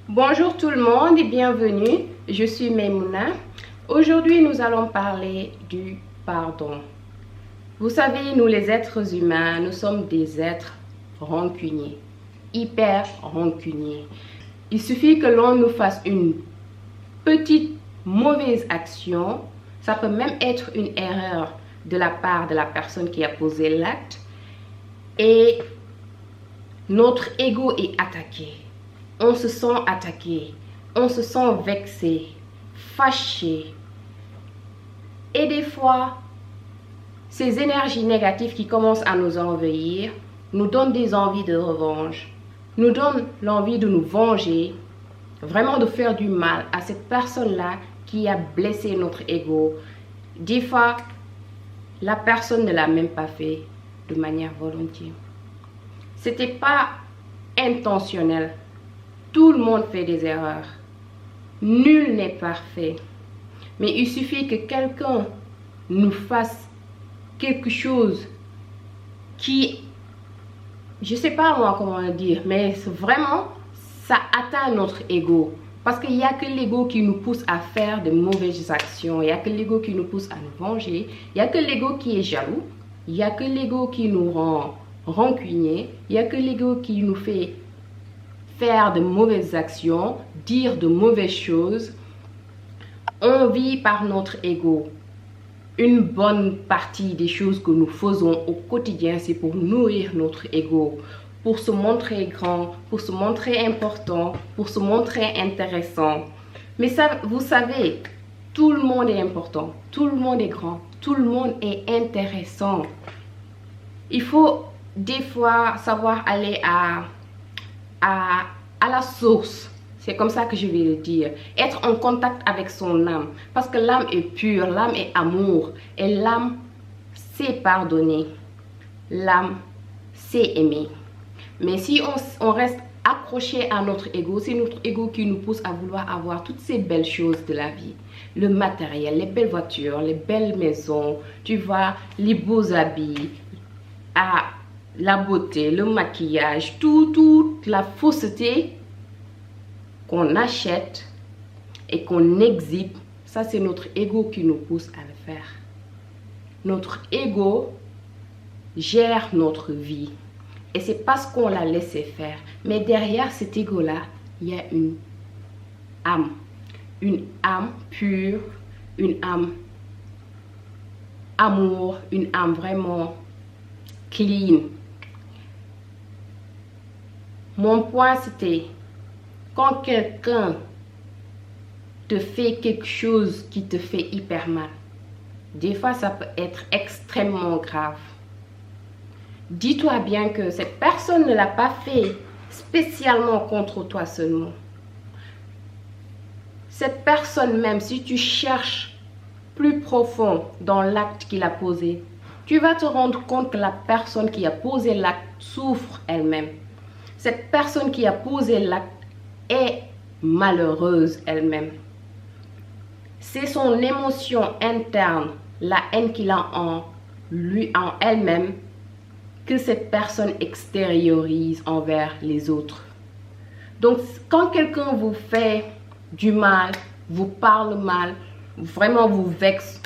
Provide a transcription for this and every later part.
Bonjour tout le monde et bienvenue, je suis Maimouna. Aujourd'hui nous allons parler du pardon. Vous savez, nous les êtres humains, nous sommes des êtres rancuniers, hyper rancuniers. Il suffit que l'on nous fasse une petite mauvaise action, ça peut même être une erreur de la part de la personne qui a posé l'acte et notre ego est attaqué. On se sent attaqué, on se sent vexé, fâché. Et des fois, ces énergies négatives qui commencent à nous envahir nous donnent des envies de revanche, nous donnent l'envie de nous venger, vraiment de faire du mal à cette personne-là qui a blessé notre ego. Des fois, la personne ne l'a même pas fait de manière volontaire. C'était pas intentionnel. Tout le monde fait des erreurs. Nul n'est parfait. Mais il suffit que quelqu'un nous fasse quelque chose qui, je sais pas moi comment le dire, mais vraiment, ça atteint notre ego. Parce qu'il n'y a que l'ego qui nous pousse à faire de mauvaises actions. Il n'y a que l'ego qui nous pousse à nous venger. Il n'y a que l'ego qui est jaloux. Il n'y a que l'ego qui nous rend rancunier. Il n'y a que l'ego qui nous fait faire de mauvaises actions, dire de mauvaises choses. On vit par notre ego. Une bonne partie des choses que nous faisons au quotidien, c'est pour nourrir notre ego, pour se montrer grand, pour se montrer important, pour se montrer intéressant. Mais ça, vous savez, tout le monde est important, tout le monde est grand, tout le monde est intéressant. Il faut des fois savoir aller à la source. C'est comme ça que je vais le dire. Être en contact avec son âme. Parce que l'âme est pure, l'âme est amour. Et l'âme sait pardonner. L'âme sait aimer. Mais si on reste accroché à notre ego, c'est notre ego qui nous pousse à vouloir avoir toutes ces belles choses de la vie. Le matériel, les belles voitures, les belles maisons, tu vois, les beaux habits, la beauté, le maquillage, toute la fausseté qu'on achète et qu'on exhibe, ça c'est notre ego qui nous pousse à le faire. Notre ego gère notre vie et c'est parce qu'on l'a laissé faire. Mais derrière cet ego-là, il y a une âme pure, une âme amour, une âme vraiment clean. Mon point c'était, quand quelqu'un te fait quelque chose qui te fait hyper mal, des fois ça peut être extrêmement grave. Dis-toi bien que cette personne ne l'a pas fait spécialement contre toi seulement. Cette personne même, si tu cherches plus profond dans l'acte qu'il a posé, tu vas te rendre compte que la personne qui a posé l'acte souffre elle-même. Cette personne qui a posé l'acte est malheureuse elle-même. C'est son émotion interne, la haine qu'il a en elle-même, que cette personne extériorise envers les autres. Donc, quand quelqu'un vous fait du mal, vous parle mal, vraiment vous vexe,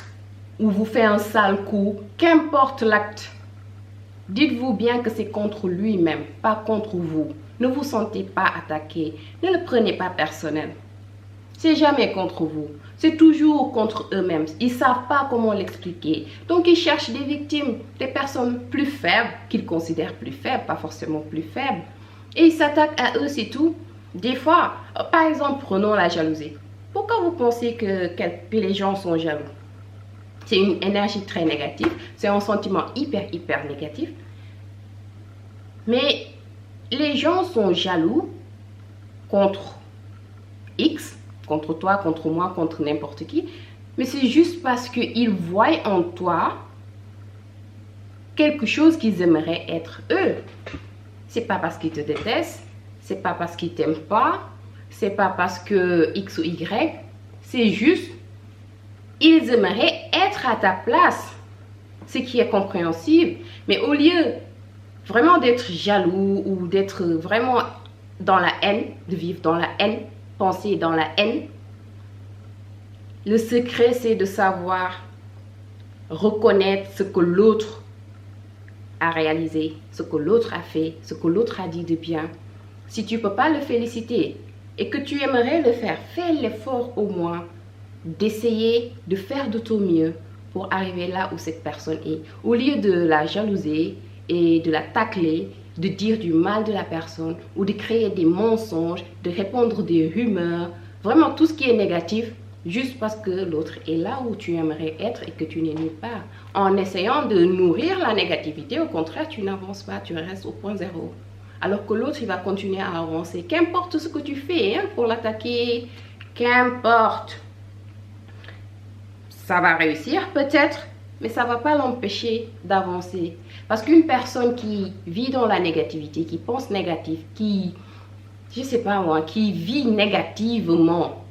ou vous fait un sale coup, qu'importe l'acte, dites-vous bien que c'est contre lui-même, pas contre vous. Ne vous sentez pas attaqué. Ne le prenez pas personnel. C'est jamais contre vous. C'est toujours contre eux-mêmes. Ils ne savent pas comment l'expliquer. Donc, ils cherchent des victimes, des personnes plus faibles, qu'ils considèrent plus faibles, pas forcément plus faibles. Et ils s'attaquent à eux, c'est tout. Des fois, par exemple, prenons la jalousie. Pourquoi vous pensez que les gens sont jaloux? C'est une énergie très négative. C'est un sentiment hyper négatif. Mais les gens sont jaloux contre X, contre toi, contre moi, contre n'importe qui. Mais c'est juste parce qu'ils voient en toi quelque chose qu'ils aimeraient être eux. C'est pas parce qu'ils te détestent, c'est pas parce qu'ils t'aiment pas, c'est pas parce que X ou Y, c'est juste ils aimeraient être à ta place, ce qui est compréhensible. Mais au lieu vraiment d'être jaloux ou d'être vraiment dans la haine, de vivre dans la haine, penser dans la haine. Le secret, c'est de savoir reconnaître ce que l'autre a réalisé, ce que l'autre a fait, ce que l'autre a dit de bien. Si tu ne peux pas le féliciter et que tu aimerais le faire, fais l'effort au moins d'essayer de faire de ton mieux pour arriver là où cette personne est. Au lieu de la jalouser et de la tacler, de dire du mal de la personne ou de créer des mensonges, de répandre des rumeurs, vraiment tout ce qui est négatif, juste parce que l'autre est là où tu aimerais être et que tu n'es nulle part. En essayant de nourrir la négativité, au contraire, tu n'avances pas, tu restes au point zéro. Alors que l'autre, il va continuer à avancer. Qu'importe ce que tu fais pour l'attaquer, qu'importe. Ça va réussir peut-être, mais ça ne va pas l'empêcher d'avancer. Parce qu'une personne qui vit dans la négativité, qui pense négatif, qui, je sais pas moi, qui vit négativement,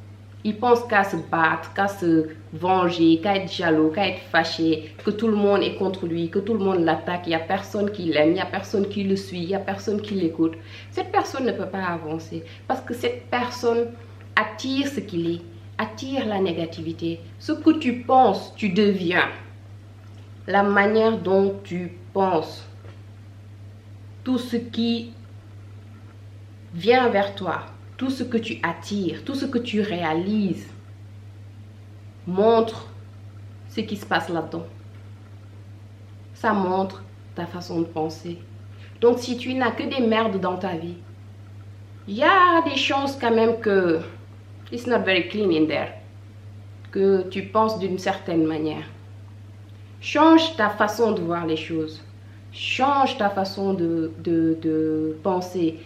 il pense qu'à se battre, qu'à se venger, qu'à être jaloux, qu'à être fâché, que tout le monde est contre lui, que tout le monde l'attaque, il n'y a personne qui l'aime, il n'y a personne qui le suit, il n'y a personne qui l'écoute. Cette personne ne peut pas avancer parce que cette personne attire ce qu'il est, attire la négativité. Ce que tu penses, tu deviens. La manière dont tu penses, tout ce qui vient vers toi, tout ce que tu attires, tout ce que tu réalises, montre ce qui se passe là-dedans. Ça montre ta façon de penser. Donc si tu n'as que des merdes dans ta vie, il y a des chances quand même que it's not very clean in there, que tu penses d'une certaine manière. Change ta façon de voir les choses. Change ta façon de penser.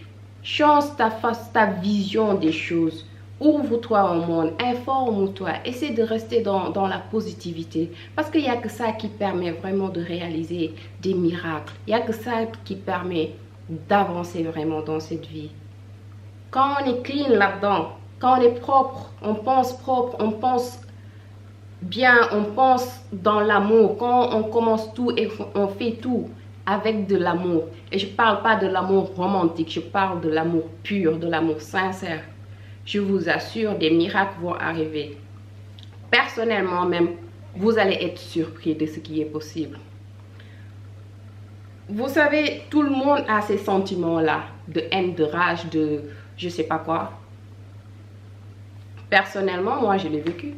Change ta vision des choses. Ouvre-toi au monde. Informe-toi. Essaie de rester dans la positivité. Parce qu'il n'y a que ça qui permet vraiment de réaliser des miracles. Il n'y a que ça qui permet d'avancer vraiment dans cette vie. Quand on est clean là-dedans, quand on est propre, on pense bien, on pense dans l'amour. Quand on commence tout et on fait tout avec de l'amour. Et je ne parle pas de l'amour romantique, je parle de l'amour pur, de l'amour sincère. Je vous assure, des miracles vont arriver. Personnellement même, vous allez être surpris de ce qui est possible. Vous savez, tout le monde a ces sentiments-là, de haine, de rage, de je ne sais pas quoi. Personnellement, moi, je l'ai vécu.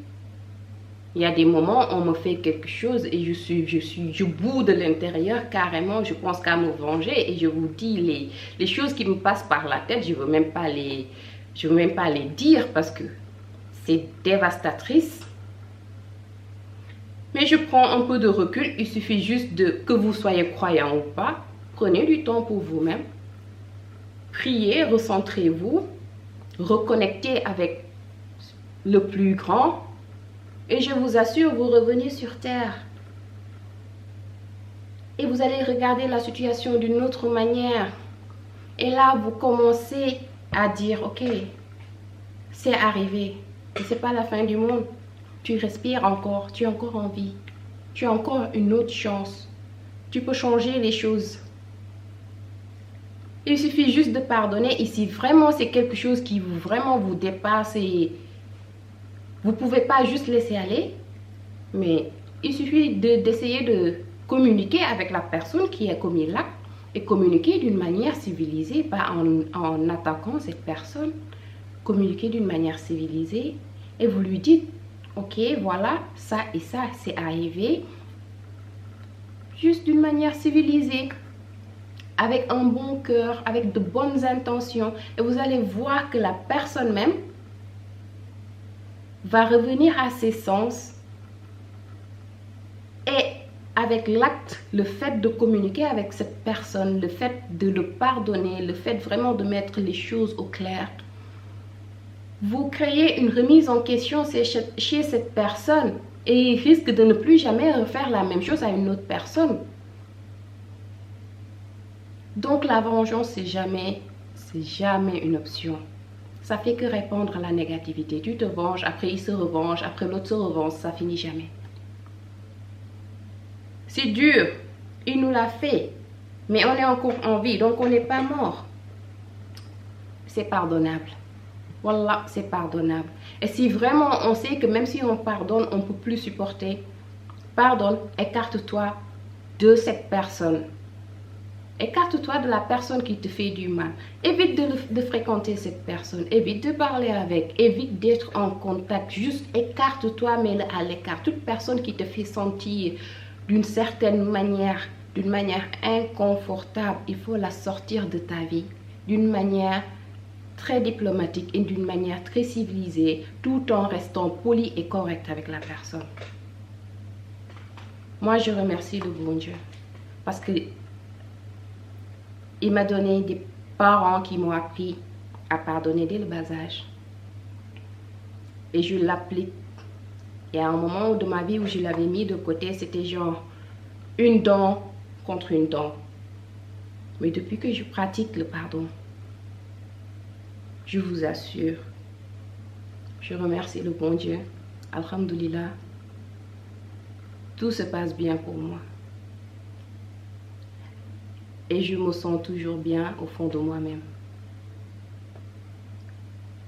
Il y a des moments où on me fait quelque chose et je boue de l'intérieur carrément. Je pense qu'à me venger et je vous dis les choses qui me passent par la tête. Je ne veux même pas les dire parce que c'est dévastatrice. Mais je prends un peu de recul. Il suffit juste que vous soyez croyant ou pas. Prenez du temps pour vous-même. Priez, recentrez-vous. Reconnectez avec le plus grand. Et je vous assure, vous revenez sur terre. Et vous allez regarder la situation d'une autre manière. Et là, vous commencez à dire, ok, c'est arrivé. Et c'est pas la fin du monde. Tu respires encore, tu es encore en vie. Tu as encore une autre chance. Tu peux changer les choses. Il suffit juste de pardonner. Et si vraiment c'est quelque chose qui vraiment vous dépasse et vous ne pouvez pas juste laisser aller, mais il suffit d'essayer de communiquer avec la personne qui a commis l'acte et communiquer d'une manière civilisée, pas en attaquant cette personne. Communiquer d'une manière civilisée et vous lui dites, ok, voilà, ça et ça, c'est arrivé. Juste d'une manière civilisée, avec un bon cœur, avec de bonnes intentions. Et vous allez voir que la personne même va revenir à ses sens et avec l'acte, le fait de communiquer avec cette personne, le fait de le pardonner, le fait vraiment de mettre les choses au clair, vous créez une remise en question chez cette personne et il risque de ne plus jamais refaire la même chose à une autre personne. Donc la vengeance, c'est jamais une option. Ça fait que répondre à la négativité. Tu te venges, après il se revenge, après l'autre se revanche, ça finit jamais. C'est dur, il nous l'a fait, mais on est encore en vie, donc on n'est pas mort. c'est pardonnable. Wallah, c'est pardonnable. Et si vraiment on sait que même si on pardonne, on ne peut plus supporter, pardonne, écarte-toi de cette personne. Écarte-toi de la personne qui te fait du mal. Évite de fréquenter cette personne. Évite de parler avec. Évite d'être en contact. Juste écarte-toi, mets-le à l'écart. Toute personne qui te fait sentir d'une certaine manière, d'une manière inconfortable, il faut la sortir de ta vie. D'une manière très diplomatique et d'une manière très civilisée, tout en restant poli et correct avec la personne. Moi, je remercie le bon Dieu parce que il m'a donné des parents qui m'ont appris à pardonner dès le bas âge. Et je l'applique. Et à un moment de ma vie où je l'avais mis de côté, c'était genre une dent contre une dent. Mais depuis que je pratique le pardon, je vous assure, je remercie le bon Dieu. Alhamdoulilah, tout se passe bien pour moi. Et je me sens toujours bien au fond de moi-même.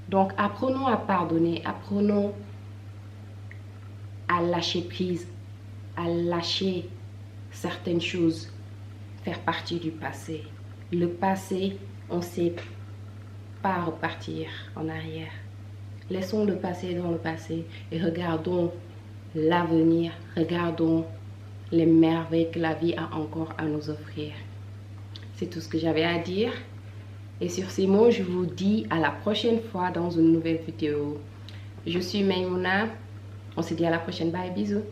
Donc, apprenons à pardonner, apprenons à lâcher prise, à lâcher certaines choses, faire partie du passé. Le passé, on ne sait pas repartir en arrière. Laissons le passé dans le passé et regardons l'avenir, regardons les merveilles que la vie a encore à nous offrir. C'est tout ce que j'avais à dire. Et sur ces mots, je vous dis à la prochaine fois dans une nouvelle vidéo. Je suis Maimouna. On se dit à la prochaine. Bye, bisous.